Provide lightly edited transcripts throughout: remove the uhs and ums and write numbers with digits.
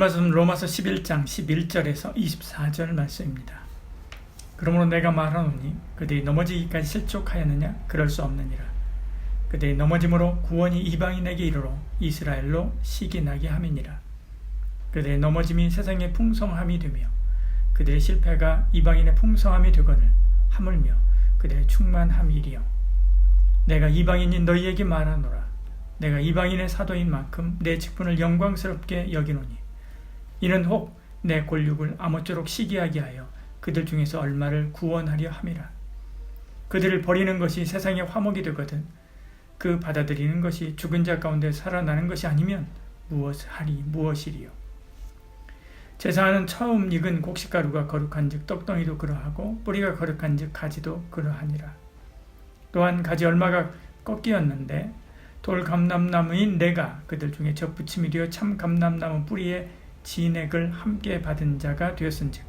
말씀 로마서 11장 11절에서 24절 말씀입니다. 그러므로 내가 말하노니 그들이 넘어지기까지 실족하였느냐? 그럴 수 없느니라. 그들이 넘어짐으로 구원이 이방인에게 이르러 이스라엘로 시기나게 함이니라. 그들의 넘어짐이 세상의 풍성함이 되며 그들의 실패가 이방인의 풍성함이 되거늘 하물며 그들의 충만함이리요. 내가 이방인인 너희에게 말하노라. 내가 이방인의 사도인 만큼 내 직분을 영광스럽게 여기노니 이는 혹 내 골육을 아무쪼록 시기하게 하여 그들 중에서 얼마를 구원하려 함이라. 그들을 버리는 것이 세상의 화목이 되거든 그 받아들이는 것이 죽은 자 가운데 살아나는 것이 아니면 무엇이리요. 제사하는 처음 익은 곡식가루가 거룩한즉 떡덩이도 그러하고 뿌리가 거룩한즉 가지도 그러하니라. 또한 가지 얼마가 꺾이었는데 돌 감람나무인 내가 그들 중에 접붙임이 되어 참 감람나무 뿌리에 진액을 함께 받은 자가 되었은즉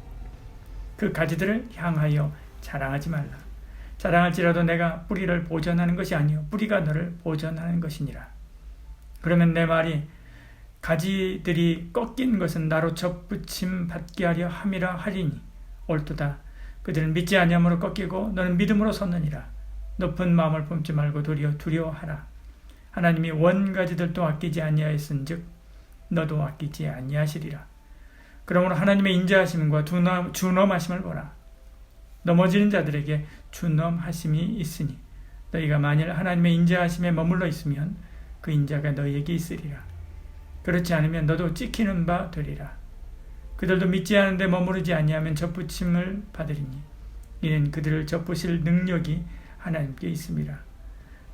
그 가지들을 향하여 자랑하지 말라. 자랑할지라도 내가 뿌리를 보전하는 것이 아니요 뿌리가 너를 보전하는 것이니라. 그러면 내 말이 가지들이 꺾인 것은 나로 접붙임 받게 하려 함이라 하리니 옳도다. 그들은 믿지 아니함으로 꺾이고 너는 믿음으로 섰느니라. 높은 마음을 품지 말고 도리어 두려워하라. 하나님이 원가지들도 아끼지 아니하였은즉 너도 아끼지 아니하시리라. 그러므로 하나님의 인자하심과 준엄하심을 보라. 넘어지는 자들에게 준엄하심이 있으니 너희가 만일 하나님의 인자하심에 머물러 있으면 그 인자가 너희에게 있으리라. 그렇지 않으면 너도 찍히는 바 되리라. 그들도 믿지 않은데 머무르지 아니하면 접붙임을 받으리니 이는 그들을 접부실 능력이 하나님께 있음이라.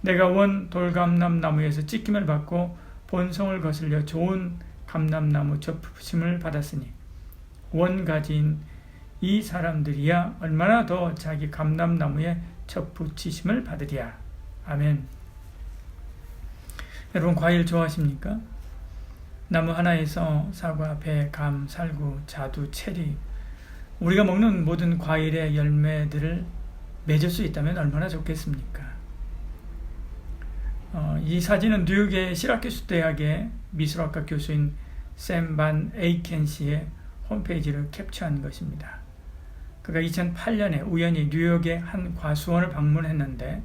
내가 원 돌감람나무에서 찍힘을 받고 본성을 거슬려 좋은 감람나무 접붙임을 받았으니 원가지인 이 사람들이야 얼마나 더 자기 감람나무에 접붙이심을 받으랴. 아멘. 여러분 과일 좋아하십니까? 나무 하나에서 사과, 배, 감, 살구, 자두, 체리 우리가 먹는 모든 과일의 열매들을 맺을 수 있다면 얼마나 좋겠습니까? 이 사진은 뉴욕의 시라큐스 대학의 미술학과 교수인 샘 반 에이켄 씨의 홈페이지를 캡처한 것입니다. 그가 2008년에 우연히 뉴욕의 한 과수원을 방문했는데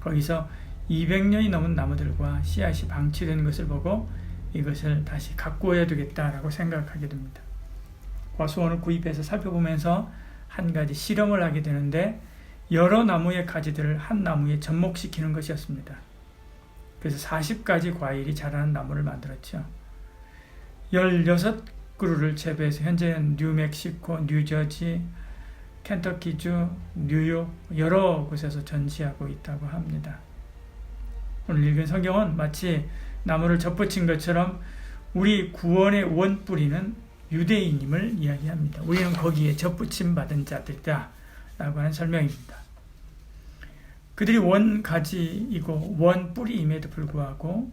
거기서 200년이 넘은 나무들과 씨앗이 방치된 것을 보고 이것을 다시 가꾸어야 되겠다라고 생각하게 됩니다. 과수원을 구입해서 살펴보면서 한 가지 실험을 하게 되는데 여러 나무의 가지들을 한 나무에 접목시키는 것이었습니다. 그래서 40가지 과일이 자라는 나무를 만들었죠. 16그루를 재배해서 현재는 뉴멕시코, 뉴저지, 켄터키주, 뉴욕 여러 곳에서 전시하고 있다고 합니다. 오늘 읽은 성경은 마치 나무를 접붙인 것처럼 우리 구원의 원뿌리는 유대인임을 이야기합니다. 우리는 거기에 접붙임 받은 자들이다 라고 하는 설명입니다. 그들이 원가지이고 원뿌리임에도 불구하고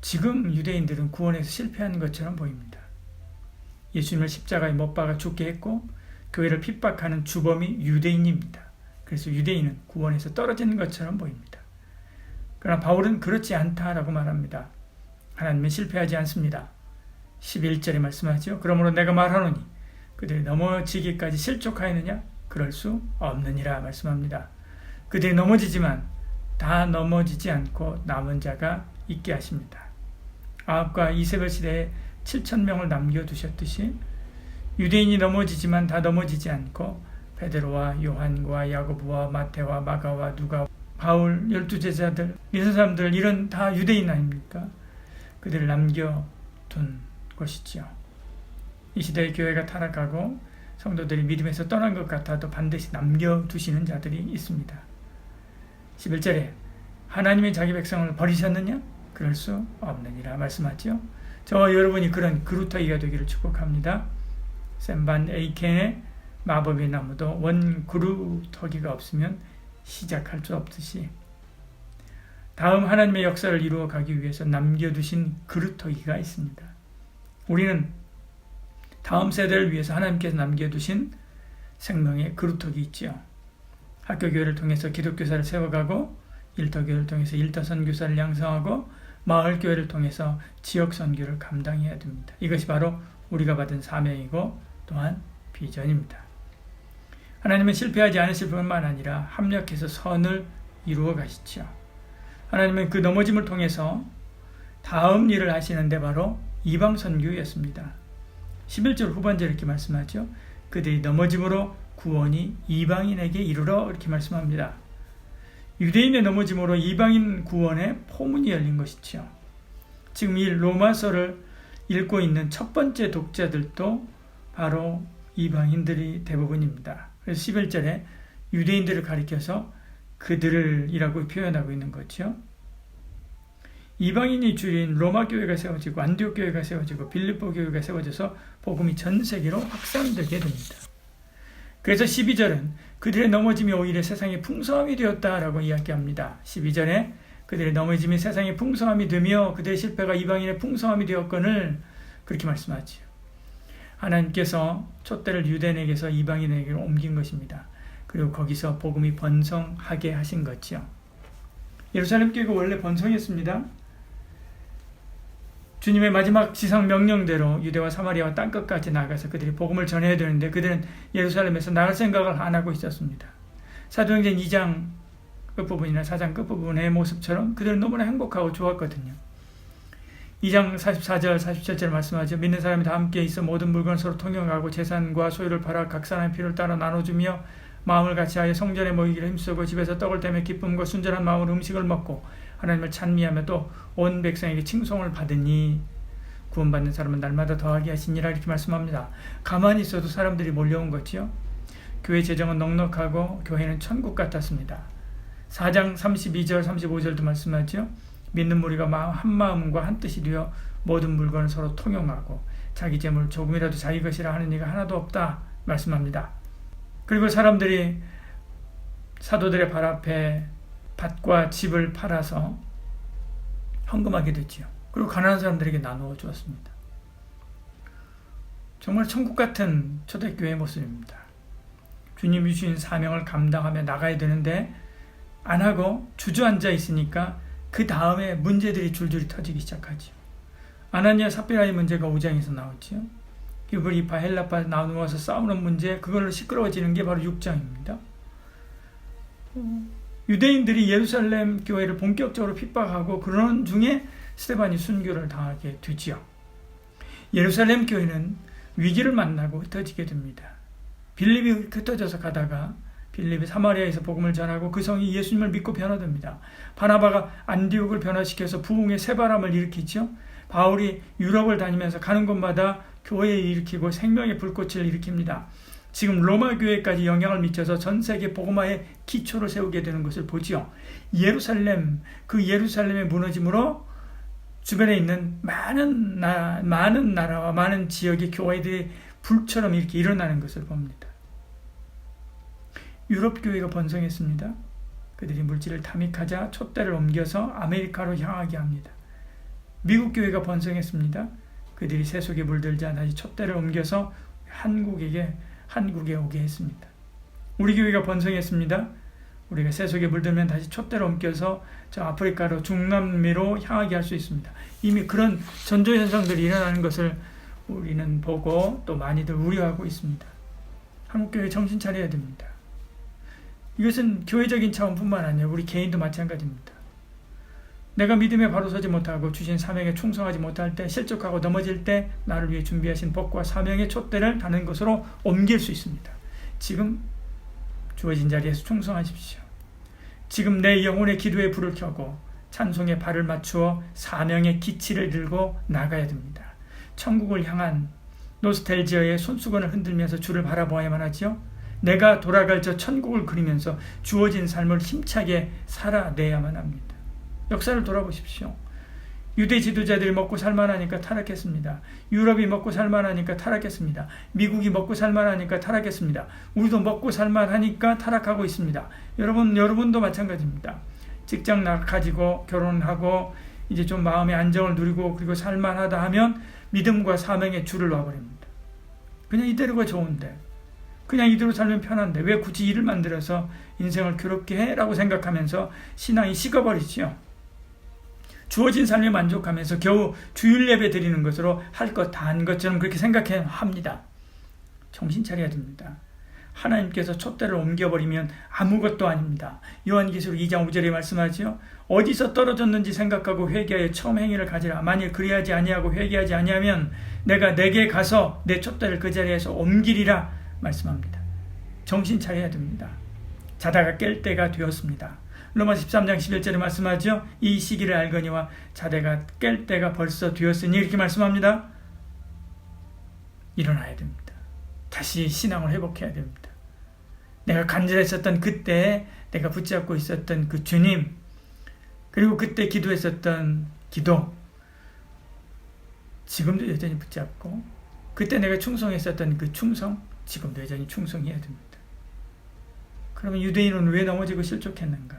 지금 유대인들은 구원에서 실패한 것처럼 보입니다. 예수님을 십자가에 못 박아 죽게 했고 교회를 핍박하는 주범이 유대인입니다. 그래서 유대인은 구원에서 떨어지는 것처럼 보입니다. 그러나 바울은 그렇지 않다라고 말합니다. 하나님은 실패하지 않습니다. 11절에 말씀하죠. 그러므로 내가 말하노니 그들이 넘어지기까지 실족하였느냐? 그럴 수 없느니라 말씀합니다. 그들이 넘어지지만 다 넘어지지 않고 남은 자가 있게 하십니다. 아합과 이세벨 시대에 7,000명을 남겨두셨듯이 유대인이 넘어지지만 다 넘어지지 않고 베드로와 요한과 야고보와 마태와 마가와 누가 바울 12제자들 이런 사람들 이런 다 유대인 아닙니까? 그들을 남겨둔 것이지요. 이 시대의 교회가 타락하고 성도들이 믿음에서 떠난 것 같아도 반드시 남겨두시는 자들이 있습니다. 11절에 하나님이 자기 백성을 버리셨느냐? 그럴 수 없느니라 말씀하죠. 저와 여러분이 그런 그루터기가 되기를 축복합니다. 샘 반 에이켄의 마법의 나무도 원 그루터기가 없으면 시작할 수 없듯이 다음 하나님의 역사를 이루어 가기 위해서 남겨두신 그루터기가 있습니다. 우리는 다음 세대를 위해서 하나님께서 남겨두신 생명의 그루터기 있죠. 학교교회를 통해서 기독교사를 세워가고 일터교회를 통해서 일터선교사를 양성하고 마을교회를 통해서 지역 선교를 감당해야 됩니다. 이것이 바로 우리가 받은 사명이고 또한 비전입니다. 하나님은 실패하지 않으실 뿐만 아니라 합력해서 선을 이루어 가시죠. 하나님은 그 넘어짐을 통해서 다음 일을 하시는데 바로 이방 선교였습니다. 11절 후반절에 이렇게 말씀하죠. 그들이 넘어짐으로 구원이 이방인에게 이르러 이렇게 말씀합니다. 유대인의 넘어짐으로 이방인 구원의 포문이 열린 것이죠. 지금 이 로마서를 읽고 있는 첫 번째 독자들도 바로 이방인들이 대부분입니다. 그래서 11절에 유대인들을 가리켜서 그들이라고 표현하고 있는 거죠. 이방인이 줄인 로마 교회가 세워지고 안디옥 교회가 세워지고 빌립보 교회가 세워져서 복음이 전 세계로 확산되게 됩니다. 그래서 12절은 그들의 넘어짐이 오히려 세상의 풍성함이 되었다라고 이야기합니다. 12절에 그들의 넘어짐이 세상의 풍성함이 되며 그들의 실패가 이방인의 풍성함이 되었거늘 그렇게 말씀하지요. 하나님께서 촛대를 유대인에게서 이방인에게로 옮긴 것입니다. 그리고 거기서 복음이 번성하게 하신 거죠. 예루살렘 교회가 원래 번성했습니다. 주님의 마지막 지상 명령대로 유대와 사마리아와 땅끝까지 나가서 그들이 복음을 전해야 되는데 그들은 예루살렘에서 나갈 생각을 안 하고 있었습니다. 사도행전 2장 끝부분이나 4장 끝부분의 모습처럼 그들은 너무나 행복하고 좋았거든요. 2장 44절 47절 말씀하죠. 믿는 사람이 다 함께 있어 모든 물건을 서로 통용하고 재산과 소유를 팔아 각 사람의 필요를 따라 나눠주며 마음을 같이하여 성전에 모이기를 힘쓰고 집에서 떡을 떼며 기쁨과 순전한 마음으로 음식을 먹고 하나님을 찬미하며 또 온 백성에게 칭송을 받으니 구원받는 사람은 날마다 더하게 하시니라 이렇게 말씀합니다. 가만히 있어도 사람들이 몰려온 거지요. 교회 재정은 넉넉하고 교회는 천국 같았습니다. 4장 32절 35절도 말씀하죠. 믿는 무리가 한 마음과 한 뜻이 되어 모든 물건을 서로 통용하고 자기 재물 조금이라도 자기 것이라 하는 이가 하나도 없다 말씀합니다. 그리고 사람들이 사도들의 발 앞에 밭과 집을 팔아서 헌금하게 됐지요. 그리고 가난한 사람들에게 나누어 주었습니다. 정말 천국 같은 초대교회의 모습입니다. 주님이 주신 사명을 감당하며 나가야 되는데 안 하고 주저앉아 있으니까 그 다음에 문제들이 줄줄이 터지기 시작하죠. 아나니아 삽비라의 문제가 5장에서 나오죠. 히브리파 헬라파 나누어서 싸우는 문제, 그걸로 시끄러워지는 게 바로 6장입니다. 유대인들이 예루살렘 교회를 본격적으로 핍박하고 그런 중에 스데반이 순교를 당하게 되지요. 예루살렘 교회는 위기를 만나고 흩어지게 됩니다. 빌립이 흩어져서 가다가 빌립이 사마리아에서 복음을 전하고 그 성이 예수님을 믿고 변화됩니다. 바나바가 안디옥을 변화시켜서 부흥의 새바람을 일으키죠. 바울이 유럽을 다니면서 가는 곳마다 교회를 일으키고 생명의 불꽃을 일으킵니다. 지금 로마 교회까지 영향을 미쳐서 전 세계 복음화의 기초를 세우게 되는 것을 보지요. 그 예루살렘의 무너짐으로 주변에 있는 많은 나라와 많은 지역의 교회들이 불처럼 이렇게 일어나는 것을 봅니다. 유럽 교회가 번성했습니다. 그들이 물질을 탐닉하자 촛대를 옮겨서 아메리카로 향하게 합니다. 미국 교회가 번성했습니다. 그들이 세속에 물들자 다시 촛대를 옮겨서 한국에 오게 했습니다. 우리 교회가 번성했습니다. 우리가 세속에 물들면 다시 촛대를 옮겨서 저 아프리카로 중남미로 향하게 할 수 있습니다. 이미 그런 전조현상들이 일어나는 것을 우리는 보고 또 많이들 우려하고 있습니다. 한국교회 정신 차려야 됩니다. 이것은 교회적인 차원뿐만 아니라 우리 개인도 마찬가지입니다. 내가 믿음에 바로 서지 못하고 주신 사명에 충성하지 못할 때, 실족하고 넘어질 때 나를 위해 준비하신 복과 사명의 촛대를 다른 것으로 옮길 수 있습니다. 지금 주어진 자리에서 충성하십시오. 지금 내 영혼의 기도에 불을 켜고 찬송에 발을 맞추어 사명의 기치를 들고 나가야 됩니다. 천국을 향한 노스텔지어의 손수건을 흔들면서 주를 바라보아야만 하지요. 내가 돌아갈 저 천국을 그리면서 주어진 삶을 힘차게 살아내야만 합니다. 역사를 돌아보십시오. 유대 지도자들이 먹고 살만하니까 타락했습니다. 유럽이 먹고 살만하니까 타락했습니다. 미국이 먹고 살만하니까 타락했습니다. 우리도 먹고 살만하니까 타락하고 있습니다. 여러분도 마찬가지입니다. 직장 가지고 결혼하고 이제 좀 마음의 안정을 누리고 그리고 살만하다 하면 믿음과 사명의 줄을 놔버립니다. 그냥 이대로가 좋은데, 그냥 이대로 살면 편한데 왜 굳이 일을 만들어서 인생을 괴롭게 해? 라고 생각하면서 신앙이 식어버리죠. 주어진 삶에 만족하면서 겨우 주일 예배 드리는 것으로 할 것 다 한 것처럼 그렇게 생각합니다. 정신 차려야 됩니다. 하나님께서 촛대를 옮겨버리면 아무것도 아닙니다. 요한계시록 2장 5절에 말씀하죠. 어디서 떨어졌는지 생각하고 회개하여 처음 행위를 가지라. 만일 그리하지 아니하고 회개하지 아니하면 내가 내게 가서 내 촛대를 그 자리에서 옮기리라 말씀합니다. 정신 차려야 됩니다. 자다가 깰 때가 되었습니다. 로마서 13장 11절에 말씀하죠. 이 시기를 알거니와 자다가 깰 때가 벌써 되었으니 이렇게 말씀합니다. 일어나야 됩니다. 다시 신앙을 회복해야 됩니다. 내가 간절했었던 그때 내가 붙잡고 있었던 그 주님, 그리고 그때 기도했었던 기도, 지금도 여전히 붙잡고, 그때 내가 충성했었던 그 충성, 지금도 여전히 충성해야 됩니다. 그러면 유대인은 왜 넘어지고 실족했는가?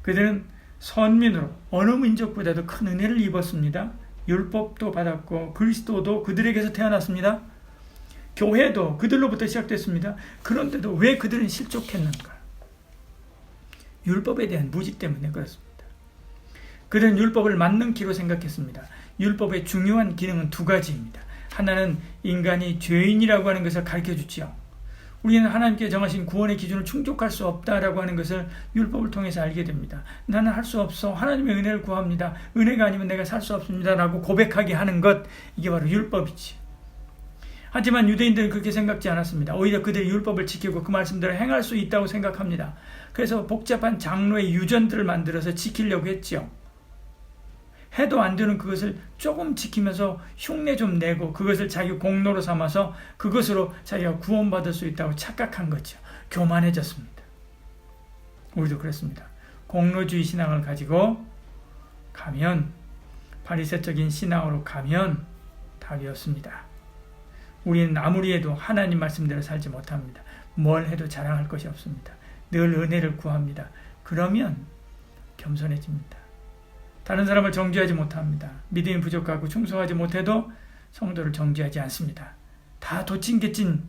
그들은 선민으로 어느 민족보다도 큰 은혜를 입었습니다. 율법도 받았고 그리스도도 그들에게서 태어났습니다. 교회도 그들로부터 시작됐습니다. 그런데도 왜 그들은 실족했는가? 율법에 대한 무지 때문에 그렇습니다. 그들은 율법을 만능키로 생각했습니다. 율법의 중요한 기능은 두 가지입니다. 하나는 인간이 죄인이라고 하는 것을 가르쳐주지요. 우리는 하나님께 정하신 구원의 기준을 충족할 수 없다라고 하는 것을 율법을 통해서 알게 됩니다. 나는 할 수 없어. 하나님의 은혜를 구합니다. 은혜가 아니면 내가 살 수 없습니다. 라고 고백하게 하는 것, 이게 바로 율법이지. 하지만 유대인들은 그렇게 생각지 않았습니다. 오히려 그들이 율법을 지키고 그 말씀대로 행할 수 있다고 생각합니다. 그래서 복잡한 장로의 유전들을 만들어서 지키려고 했지요. 해도 안 되는 그것을 조금 지키면서 흉내 좀 내고 그것을 자기 공로로 삼아서 그것으로 자기가 구원받을 수 있다고 착각한 거죠. 교만해졌습니다. 우리도 그렇습니다. 공로주의 신앙을 가지고 가면, 바리새적인 신앙으로 가면 답이 없습니다. 우리는 아무리 해도 하나님 말씀대로 살지 못합니다. 뭘 해도 자랑할 것이 없습니다. 늘 은혜를 구합니다. 그러면 겸손해집니다. 다른 사람을 정죄하지 못합니다. 믿음이 부족하고 충성하지 못해도 성도를 정죄하지 않습니다. 다 도찐개찐인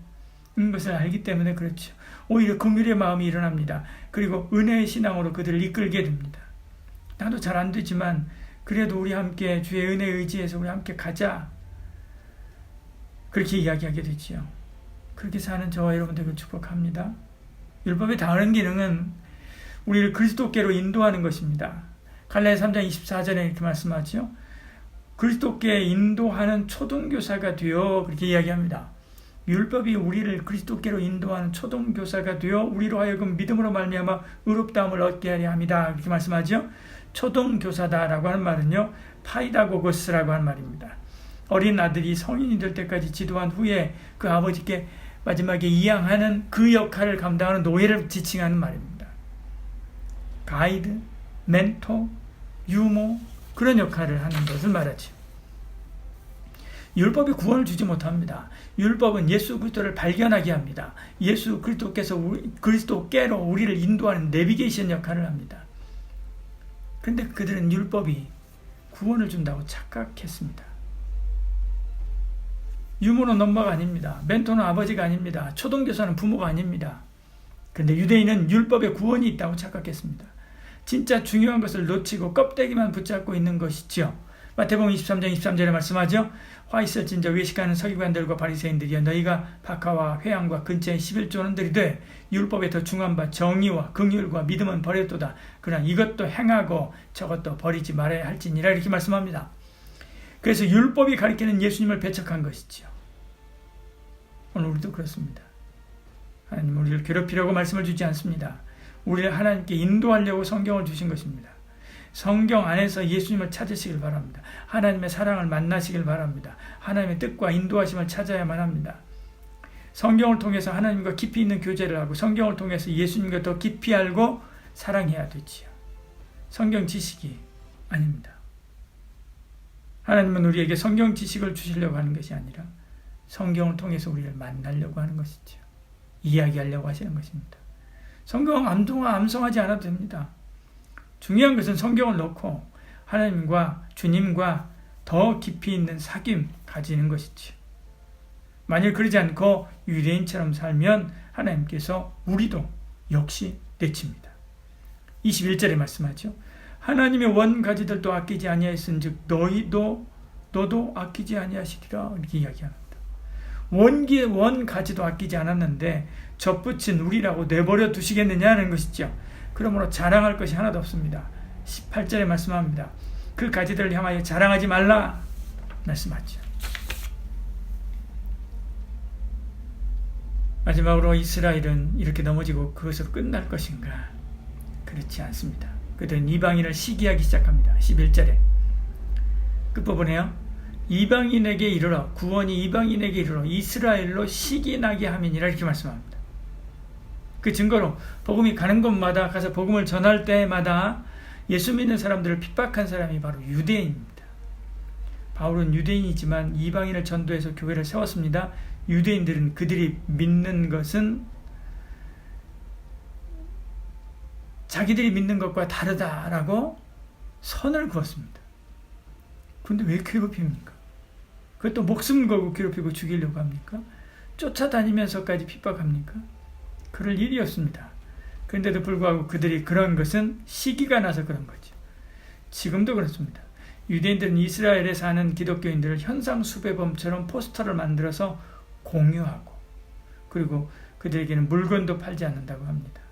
것을 알기 때문에 그렇죠. 오히려 긍휼의 마음이 일어납니다. 그리고 은혜의 신앙으로 그들을 이끌게 됩니다. 나도 잘 안 되지만 그래도 우리 함께 주의 은혜에 의지해서 우리 함께 가자. 그렇게 이야기하게 되지요. 그렇게 사는 저와 여러분들을 축복합니다. 율법의 다른 기능은 우리를 그리스도께로 인도하는 것입니다. 갈라디아 3장 24절에 이렇게 말씀하죠. 그리스도께 인도하는 초등교사가 되어 그렇게 이야기합니다. 율법이 우리를 그리스도께로 인도하는 초등교사가 되어 우리로 하여금 믿음으로 말미암아 의롭다함을 얻게 하려 합니다. 이렇게 말씀하죠. 초등교사다라고 하는 말은요, 파이다고고스라고 하는 말입니다. 어린 아들이 성인이 될 때까지 지도한 후에 그 아버지께 마지막에 이양하는 그 역할을 감당하는 노예를 지칭하는 말입니다. 가이드, 멘토, 유모, 그런 역할을 하는 것을 말하죠. 율법이 구원을 주지 못합니다. 율법은 예수 그리스도를 발견하게 합니다. 예수 그리스도께서 그리스도께로 우리를 인도하는 내비게이션 역할을 합니다. 그런데 그들은 율법이 구원을 준다고 착각했습니다. 유모는 엄마가 아닙니다. 멘토는 아버지가 아닙니다. 초등교사는 부모가 아닙니다. 그런데 유대인은 율법에 구원이 있다고 착각했습니다. 진짜 중요한 것을 놓치고 껍데기만 붙잡고 있는 것이죠. 마태복음 23장 23절에 말씀하죠. 화 있을진저 외식하는 서기관들과 바리새인들이여, 너희가 박하와 회양과 근처에 11조는 들이되 율법에 더 중한 바 정의와 긍휼과 믿음은 버렸도다. 그러나 이것도 행하고 저것도 버리지 말아야 할지니라. 이렇게 말씀합니다. 그래서 율법이 가리키는 예수님을 배척한 것이죠. 오늘 우리도 그렇습니다. 하나님 우리를 괴롭히려고 말씀을 주지 않습니다. 우리를 하나님께 인도하려고 성경을 주신 것입니다. 성경 안에서 예수님을 찾으시길 바랍니다. 하나님의 사랑을 만나시길 바랍니다. 하나님의 뜻과 인도하심을 찾아야만 합니다. 성경을 통해서 하나님과 깊이 있는 교제를 하고 성경을 통해서 예수님과 더 깊이 알고 사랑해야 되지요. 성경 지식이 아닙니다. 하나님은 우리에게 성경 지식을 주시려고 하는 것이 아니라 성경을 통해서 우리를 만나려고 하는 것이죠. 이야기하려고 하시는 것입니다. 성경 암송하지 않아도 됩니다. 중요한 것은 성경을 놓고 하나님과 주님과 더 깊이 있는 사귐 가지는 것이지. 만일 그러지 않고 유대인처럼 살면 하나님께서 우리도 역시 내칩니다. 21절에 말씀하죠. 하나님의 원가지들도 아끼지 아니하였은즉 너도 아끼지 아니하시리라 이렇게 이야기합니다. 원가지도 아끼지 않았는데 접붙인 우리라고 내버려 두시겠느냐는 것이죠. 그러므로 자랑할 것이 하나도 없습니다. 18절에 말씀합니다. 그 가지들을 향하여 자랑하지 말라 말씀하죠. 마지막으로 이스라엘은 이렇게 넘어지고 그것으로 끝날 것인가? 그렇지 않습니다. 그들은 이방인을 시기하기 시작합니다. 11절에 끝부분에요. 이방인에게 이르러 구원이 이방인에게 이르러 이스라엘로 시기나게 함이니라 이렇게 말씀합니다. 그 증거로 복음이 가는 곳마다 가서 복음을 전할 때마다 예수 믿는 사람들을 핍박한 사람이 바로 유대인입니다. 바울은 유대인이지만 이방인을 전도해서 교회를 세웠습니다. 유대인들은 그들이 믿는 것은 자기들이 믿는 것과 다르다라고 선을 그었습니다. 그런데 왜 괴롭힙니까? 그것도 목숨 걸고 괴롭히고 죽이려고 합니까? 쫓아다니면서까지 핍박합니까? 그럴 일이었습니다. 그런데도 불구하고 그들이 그런 것은 시기가 나서 그런 거죠. 지금도 그렇습니다. 유대인들은 이스라엘에 사는 기독교인들을 현상수배범처럼 포스터를 만들어서 공유하고 그리고 그들에게는 물건도 팔지 않는다고 합니다.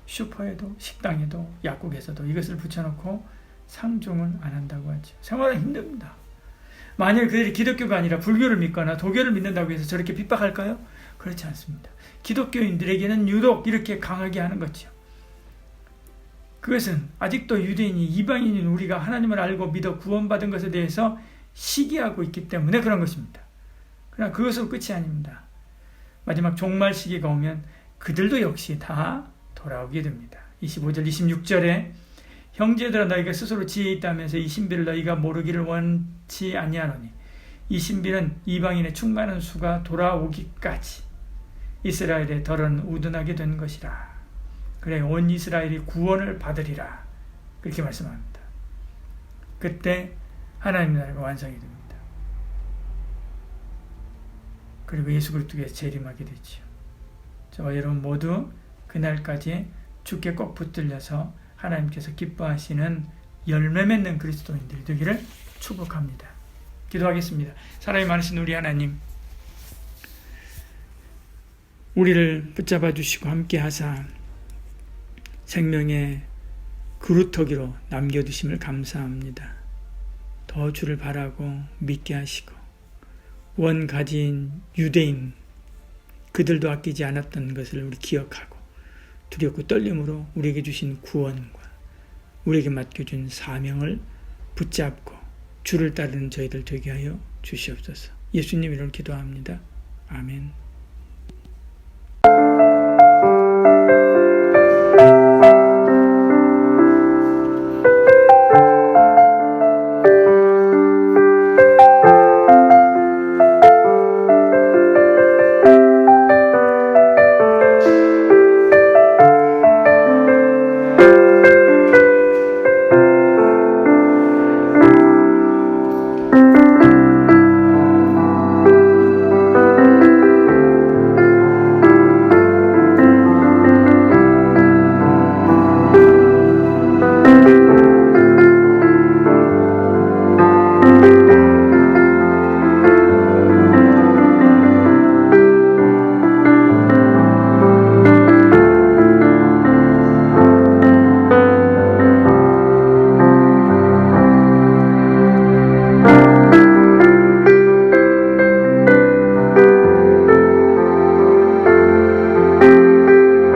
슈퍼에도 식당에도 약국에서도 이것을 붙여놓고 상종을 안 한다고 하죠. 생활은 힘듭니다. 만일 그들이 기독교가 아니라 불교를 믿거나 도교를 믿는다고 해서 저렇게 핍박할까요? 그렇지 않습니다. 기독교인들에게는 유독 이렇게 강하게 하는 거죠. 그것은 아직도 유대인이 이방인인 우리가 하나님을 알고 믿어 구원받은 것에 대해서 시기하고 있기 때문에 그런 것입니다. 그러나 그것으로 끝이 아닙니다. 마지막 종말 시기가 오면 그들도 역시 다 돌아오게 됩니다. 25절 26절에 형제들아 너희가 스스로 지혜 있다면서 이 신비를 너희가 모르기를 원치 아니하노니 이 신비는 이방인의 충만한 수가 돌아오기까지 이스라엘의 덜은 우둔하게 된 것이라. 그래 온 이스라엘이 구원을 받으리라. 그렇게 말씀합니다. 그때 하나님 나라가 완성이 됩니다. 그리고 예수 그리스도께서 재림하게 되죠. 저와 여러분 모두 그날까지 주께 꼭 붙들려서 하나님께서 기뻐하시는 열매 맺는 그리스도인들이 되기를 축복합니다. 기도하겠습니다. 사랑이 많으신 우리 하나님, 우리를 붙잡아 주시고 함께 하사 생명의 그루터기로 남겨두심을 감사합니다. 더 주를 바라고 믿게 하시고 원가지인 유대인 그들도 아끼지 않았던 것을 우리 기억하고 두렵고 떨림으로 우리에게 주신 구원과 우리에게 맡겨준 사명을 붙잡고 주를 따르는 저희들 되게 하여 주시옵소서. 예수님 이름으로 기도합니다. 아멘.